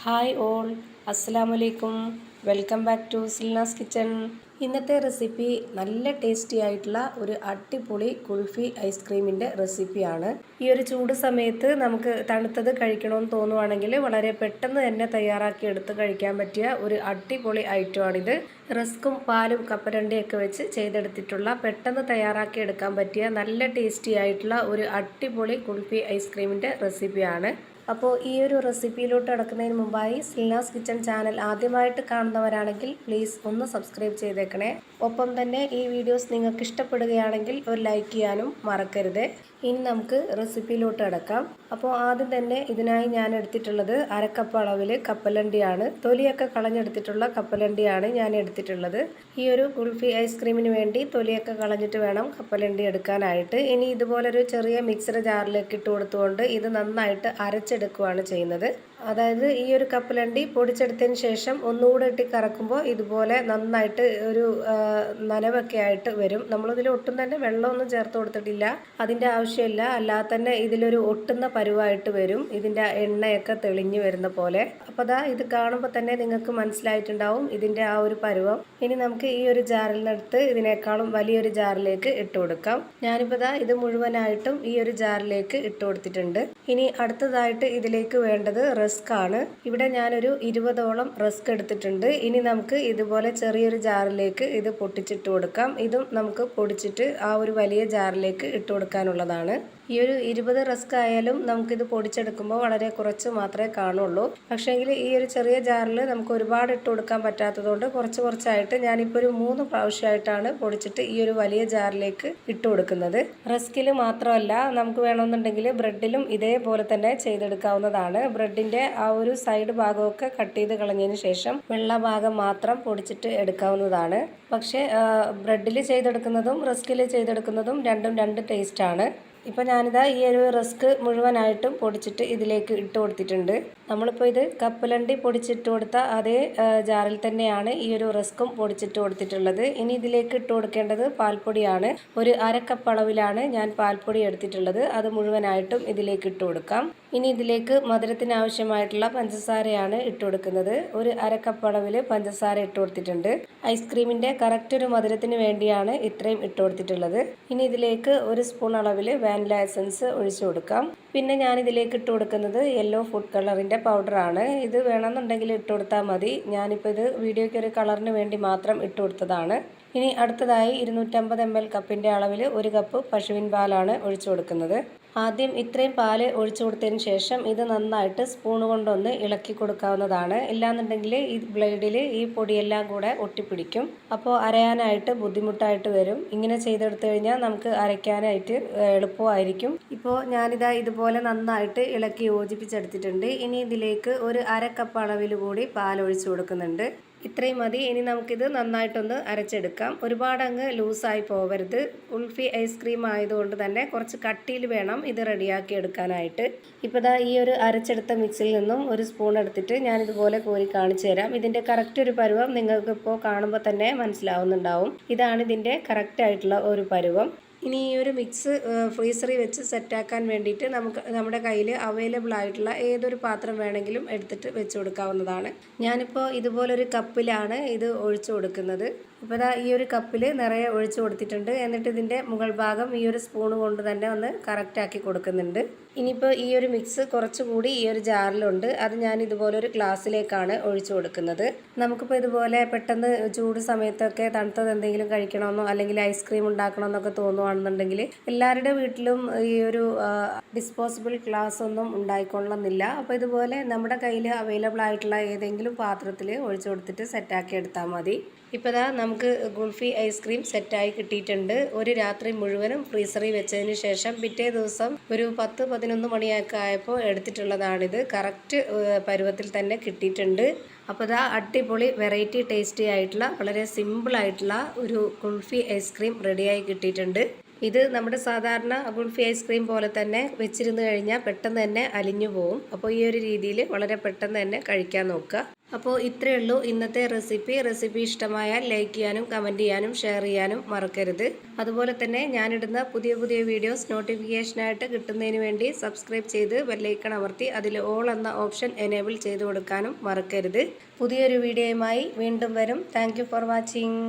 Hi all, അസ്സലാമലൈക്കും. Welcome back to Silna's kitchen. ഇന്നത്തെ recipe നല്ല ടേസ്റ്റി ആയിട്ടുള്ള ഒരു അടിപൊളി കുൽഫി ഐസ്ക്രീമിൻ്റെ റെസിപ്പിയാണ്. ഈ ഒരു ചൂട് സമയത്ത് നമുക്ക് തണുത്തത് കഴിക്കണമെന്ന് തോന്നുവാണെങ്കിൽ വളരെ പെട്ടെന്ന് തന്നെ തയ്യാറാക്കി എടുത്ത് കഴിക്കാൻ പറ്റിയ ഒരു അടിപൊളി ഐറ്റമാണിത്. റസ്ക്കും പാലും കപ്പലണ്ടിയൊക്കെ വെച്ച് ചെയ്തെടുത്തിട്ടുള്ള പെട്ടെന്ന് തയ്യാറാക്കി എടുക്കാൻ പറ്റിയ നല്ല ടേസ്റ്റി ആയിട്ടുള്ള ഒരു അടിപൊളി കുൽഫി ഐസ്ക്രീമിൻ്റെ റെസിപ്പിയാണ്. അപ്പോൾ ഈ ഒരു റെസിപ്പിയിലോട്ട് കിടക്കുന്നതിന് മുമ്പായി സിൽനാസ് കിച്ചൺ ചാനൽ ആദ്യമായിട്ട് കാണുന്നവരാണെങ്കിൽ പ്ലീസ് ഒന്ന് സബ്സ്ക്രൈബ് ചെയ്തേക്കണേ. ഒപ്പം തന്നെ ഈ വീഡിയോസ് നിങ്ങൾക്ക് ഇഷ്ടപ്പെടുകയാണെങ്കിൽ ഒരു ലൈക്ക് ചെയ്യാനും മറക്കരുത്. ഇനി നമുക്ക് റെസിപ്പിയിലോട്ട് കിടക്കാം. അപ്പോൾ ആദ്യം തന്നെ ഇതിനായി ഞാൻ എടുത്തിട്ടുള്ളത് അരക്കപ്പ് അളവിൽ കപ്പലണ്ടിയാണ്. തൊലിയൊക്കെ കളഞ്ഞെടുത്തിട്ടുള്ള കപ്പലണ്ടിയാണ് ഞാൻ എടുത്തിട്ടുള്ളത്. ഈ ഒരു കുൽഫി ഐസ്ക്രീമിന് വേണ്ടി തൊലിയൊക്കെ കളഞ്ഞിട്ട് വേണം കപ്പലണ്ടി എടുക്കാനായിട്ട്. ഇനി ഇതുപോലൊരു ചെറിയ മിക്സർ ജാറിലേക്ക് ഇട്ട് കൊടുത്തുകൊണ്ട് ഇത് നന്നായിട്ട് അരച്ചെടുക്കുകയാണ് ചെയ്യുന്നത്. അതായത് ഈ ഒരു കപ്പലണ്ടി പൊടിച്ചെടുത്തതിന് ശേഷം ഒന്നുകൂടെ ഇട്ട് കറക്കുമ്പോൾ ഇതുപോലെ നന്നായിട്ട് ഒരു നനവൊക്കെ ആയിട്ട് വരും. നമ്മളിതിൽ ഒട്ടും തന്നെ വെള്ളമൊന്നും ചേർത്ത് കൊടുത്തിട്ടില്ല, അതിൻ്റെ ആവശ്യമില്ല. അല്ലാതെ തന്നെ ഇതിലൊരു ഒട്ടുന്ന പരുവായിട്ട് വരും, ഇതിൻ്റെ എണ്ണയൊക്കെ തെളിഞ്ഞു വരുന്ന പോലെ. അപ്പോൾ അതാ ഇത് കാണുമ്പോൾ തന്നെ നിങ്ങൾക്ക് മനസ്സിലായിട്ടുണ്ടാവും ഇതിൻ്റെ ആ ഒരു പരുവം. ഇനി നമുക്ക് ഈ ഒരു ജാറിൽ നിന്നെടുത്ത് ഇതിനേക്കാളും വലിയൊരു ജാറിലേക്ക് ഇട്ട് കൊടുക്കാം. ഞാനിപ്പോൾ ദാ ഇത് മുഴുവനായിട്ടും ഈ ഒരു ജാറിലേക്ക് ഇട്ട് കൊടുത്തിട്ടുണ്ട്. ഇനി അടുത്തതായിട്ട് ഇതിലേക്ക് വേണ്ടത് റസ്ക് ആണ്. ഇവിടെ ഞാനൊരു 20ഓളം റസ്ക് എടുത്തിട്ടുണ്ട്. ഇനി നമുക്ക് ഇതുപോലെ ചെറിയൊരു ജാറിലേക്ക് ഇത് പൊട്ടിച്ചിട്ട് കൊടുക്കാം. ഇതും നമുക്ക് പൊടിച്ചിട്ട് ആ ഒരു വലിയ ജാറിലേക്ക് ഇട്ട് കൊടുക്കാനുള്ളതാണ്. ഈ ഒരു 20 റസ്ക് ആയാലും നമുക്കിത് പൊടിച്ചെടുക്കുമ്പോൾ വളരെ കുറച്ച് മാത്രമേ കാണുള്ളൂ. പക്ഷേങ്കിൽ ഈ ഒരു ചെറിയ ജാറിൽ നമുക്ക് ഒരുപാട് ഇട്ട് കൊടുക്കാൻ പറ്റാത്തതുകൊണ്ട് കുറച്ച് കുറച്ചായിട്ട് ഞാനിപ്പോൾ ഒരു 3 പ്രാവശ്യമായിട്ടാണ് പൊടിച്ചിട്ട് ഈ ഒരു വലിയ ജാറിലേക്ക് ഇട്ട് കൊടുക്കുന്നത്. റസ്കിൽ മാത്രമല്ല, നമുക്ക് വേണമെന്നുണ്ടെങ്കിൽ ബ്രെഡിലും ഇതേപോലെ തന്നെ ചെയ്തെടുക്കാവുന്നതാണ്. ബ്രെഡിൻ്റെ ആ ഒരു സൈഡ് ഭാഗമൊക്കെ കട്ട് ചെയ്ത് കളഞ്ഞതിന് ശേഷം വെള്ള ഭാഗം മാത്രം പൊടിച്ചിട്ട് എടുക്കാവുന്നതാണ്. പക്ഷേ ബ്രെഡിൽ ചെയ്തെടുക്കുന്നതും റസ്കിൽ ചെയ്തെടുക്കുന്നതും രണ്ടും രണ്ട് ടേസ്റ്റാണ്. ഇപ്പോൾ ഞാനിതാ ഈ ഒരു റസ്ക് മുഴുവനായിട്ടും പൊടിച്ചിട്ട് ഇതിലേക്ക് ഇട്ട് കൊടുത്തിട്ടുണ്ട്. നമ്മളിപ്പോൾ ഇത് കപ്പലണ്ടി പൊടിച്ചിട്ട് കൊടുത്ത അതേ ജാറിൽ തന്നെയാണ് ഈ ഒരു റസ്കും പൊടിച്ചിട്ട് കൊടുത്തിട്ടുള്ളത്. ഇനി ഇതിലേക്ക് ഇട്ട് കൊടുക്കേണ്ടത് പാൽപ്പൊടിയാണ്. ഒരു അരക്കപ്പ് അളവിലാണ് ഞാൻ പാൽപ്പൊടി എടുത്തിട്ടുള്ളത്. അത് മുഴുവനായിട്ടും ഇതിലേക്ക് ഇട്ട് കൊടുക്കാം. ഇനി ഇതിലേക്ക് മധുരത്തിന് ആവശ്യമായിട്ടുള്ള പഞ്ചസാരയാണ് ഇട്ട് കൊടുക്കുന്നത്. ഒരു അരക്കപ്പ് അളവിൽ പഞ്ചസാര ഇട്ട് കൊടുത്തിട്ടുണ്ട്. ഐസ്ക്രീമിൻ്റെ കറക്റ്റ് ഒരു മധുരത്തിന് വേണ്ടിയാണ് ഇത്രയും ഇട്ട് കൊടുത്തിട്ടുള്ളത്. ഇനി ഇതിലേക്ക് ഒരു സ്പൂൺ അളവിൽ വാനില എസൻസ് ഒഴിച്ചു കൊടുക്കാം. പിന്നെ ഞാൻ ഇതിലേക്ക് ഇട്ട് കൊടുക്കുന്നത് യെല്ലോ ഫുഡ് കളറിൻ്റെ പൗഡറാണ്. ഇത് വേണമെന്നുണ്ടെങ്കിൽ ഇട്ട് കൊടുത്താൽ മതി. ഞാനിപ്പോൾ ഇത് വീഡിയോയ്ക്ക് ഒരു കളറിന് വേണ്ടി മാത്രം ഇട്ട് കൊടുത്തതാണ്. ഇനി അടുത്തതായി 250 ml കപ്പിൻ്റെ അളവിൽ 1 കപ്പ് പശുവിൻ പാലാണ് ഒഴിച്ചു കൊടുക്കുന്നത്. ആദ്യം ഇത്രയും പാല് ഒഴിച്ചു കൊടുത്തതിന് ശേഷം ഇത് നന്നായിട്ട് സ്പൂൺ കൊണ്ടൊന്ന് ഇളക്കി കൊടുക്കാവുന്നതാണ്. ഇല്ലാന്നുണ്ടെങ്കിൽ ഈ ബ്ലേഡിൽ ഈ പൊടിയെല്ലാം കൂടെ ഒട്ടിപ്പിടിക്കും. അപ്പോൾ അരയാനായിട്ട് ബുദ്ധിമുട്ടായിട്ട് വരും. ഇങ്ങനെ ചെയ്തെടുത്തു കഴിഞ്ഞാൽ നമുക്ക് അരയ്ക്കാനായിട്ട് എളുപ്പമായിരിക്കും. ഇപ്പോൾ ഞാനിതാ ഇതുപോലെ നന്നായിട്ട് ഇളക്കി യോജിപ്പിച്ചെടുത്തിട്ടുണ്ട്. ഇനി ഇതിലേക്ക് ഒരു അരക്കപ്പ് അളവിൽ കൂടി പാൽ ഒഴിച്ചു കൊടുക്കുന്നുണ്ട്. ഇത്രയും മതി. ഇനി നമുക്കിത് നന്നായിട്ടൊന്ന് അരച്ചെടുക്കാം. ഒരുപാട് അങ്ങ് ലൂസായി പോകരുത്. കുൽഫി ഐസ്ക്രീം ആയതുകൊണ്ട് തന്നെ കുറച്ച് കട്ടിയിൽ വേണം ഇത് റെഡിയാക്കി എടുക്കാനായിട്ട്. ഇപ്പോൾ ദാ ഈ ഒരു അരച്ചെടുത്ത മിക്സിൽ നിന്നും ഒരു സ്പൂൺ എടുത്തിട്ട് ഞാനിതുപോലെ കോരി കാണിച്ചു തരാം. ഇതിൻ്റെ കറക്റ്റ് ഒരു പരുവം നിങ്ങൾക്കിപ്പോൾ കാണുമ്പോൾ തന്നെ മനസ്സിലാവുന്നുണ്ടാവും. ഇതാണ് ഇതിൻ്റെ കറക്റ്റ് ആയിട്ടുള്ള ഒരു പരുവം. ഇനി ഈ ഒരു മിക്സ് ഫ്രീസറിൽ വെച്ച് സെറ്റാക്കാൻ വേണ്ടിയിട്ട് നമ്മുടെ കയ്യിൽ അവൈലബിൾ ആയിട്ടുള്ള ഏതൊരു പാത്രം വേണമെങ്കിലും എടുത്തിട്ട് വെച്ച് കൊടുക്കാവുന്നതാണ്. ഞാനിപ്പോൾ ഇതുപോലൊരു കപ്പിലാണ് ഇത് ഒഴിച്ചു കൊടുക്കുന്നത്. ഇപ്പോൾ ദാ ഈ ഒരു കപ്പിൽ നിറയെ ഒഴിച്ചു കൊടുത്തിട്ടുണ്ട്. എന്നിട്ട് ഇതിൻ്റെ മുകൾ ഭാഗം ഈ ഒരു സ്പൂൺ കൊണ്ട് തന്നെ ഒന്ന് കറക്റ്റാക്കി കൊടുക്കുന്നുണ്ട്. ഇനിയിപ്പോൾ ഈ ഒരു മിക്സ് കുറച്ചുകൂടി ഈ ഒരു ജാറിലുണ്ട്. അത് ഞാൻ ഇതുപോലൊരു ഗ്ലാസ്സിലേക്കാണ് ഒഴിച്ചു കൊടുക്കുന്നത്. നമുക്കിപ്പോൾ ഇതുപോലെ പെട്ടെന്ന് ചൂട് സമയത്തൊക്കെ തണുത്തത് എന്തെങ്കിലും കഴിക്കണമെന്നോ അല്ലെങ്കിൽ ഐസ്ക്രീം ഉണ്ടാക്കണമെന്നൊക്കെ തോന്നുവാണെന്നുണ്ടെങ്കിൽ എല്ലാവരുടെ വീട്ടിലും ഈ ഒരു ഡിസ്പോസിബിൾ ഗ്ലാസ് ഒന്നും ഉണ്ടായിക്കൊള്ളണമെന്നില്ല. അപ്പോൾ ഇതുപോലെ നമ്മുടെ കയ്യിൽ അവൈലബിൾ ആയിട്ടുള്ള ഏതെങ്കിലും പാത്രത്തിൽ ഒഴിച്ചു കൊടുത്തിട്ട് സെറ്റാക്കി എടുത്താൽ മതി. ഇപ്പോൾ ദാ നമുക്ക് കുൽഫി ഐസ്ക്രീം സെറ്റായി കിട്ടിയിട്ടുണ്ട്. ഒരു രാത്രി മുഴുവനും ഫ്രീസറിൽ വെച്ചതിന് ശേഷം പിറ്റേ ദിവസം ഒരു 10-11 മണിയൊക്കെ ആയപ്പോൾ എടുത്തിട്ടുള്ളതാണിത്. കറക്റ്റ് പരുവത്തിൽ തന്നെ കിട്ടിയിട്ടുണ്ട്. അപ്പോൾ ദാ അടിപൊളി വെറൈറ്റി ടേസ്റ്റി ആയിട്ടുള്ള വളരെ സിമ്പിളായിട്ടുള്ള ഒരു കുൽഫി ഐസ്ക്രീം റെഡിയായി കിട്ടിയിട്ടുണ്ട്. ഇത് നമ്മുടെ സാധാരണ കുൾഫി ഐസ്ക്രീം പോലെ തന്നെ വെച്ചിരുന്ന് കഴിഞ്ഞാൽ പെട്ടെന്ന് തന്നെ അലിഞ്ഞു പോകും. അപ്പോൾ ഈ ഒരു രീതിയിൽ വളരെ പെട്ടെന്ന് തന്നെ കഴിക്കാൻ നോക്കുക. അപ്പോൾ ഇത്രയേ ഉള്ളൂ ഇന്നത്തെ റെസിപ്പി ഇഷ്ടമായാൽ ലൈക്ക് ചെയ്യാനും കമൻറ്റ് ചെയ്യാനും ഷെയർ ചെയ്യാനും മറക്കരുത്. അതുപോലെ തന്നെ ഞാനിടുന്ന പുതിയ വീഡിയോസ് നോട്ടിഫിക്കേഷനായിട്ട് കിട്ടുന്നതിന് വേണ്ടി സബ്സ്ക്രൈബ് ചെയ്ത് ബെല്ലൈക്കൺ അമർത്തി അതിൽ ഓൾ എന്ന ഓപ്ഷൻ എനേബിൾ ചെയ്ത് കൊടുക്കാനും മറക്കരുത്. പുതിയൊരു വീഡിയോയുമായി വീണ്ടും വരും. Thank you for watching.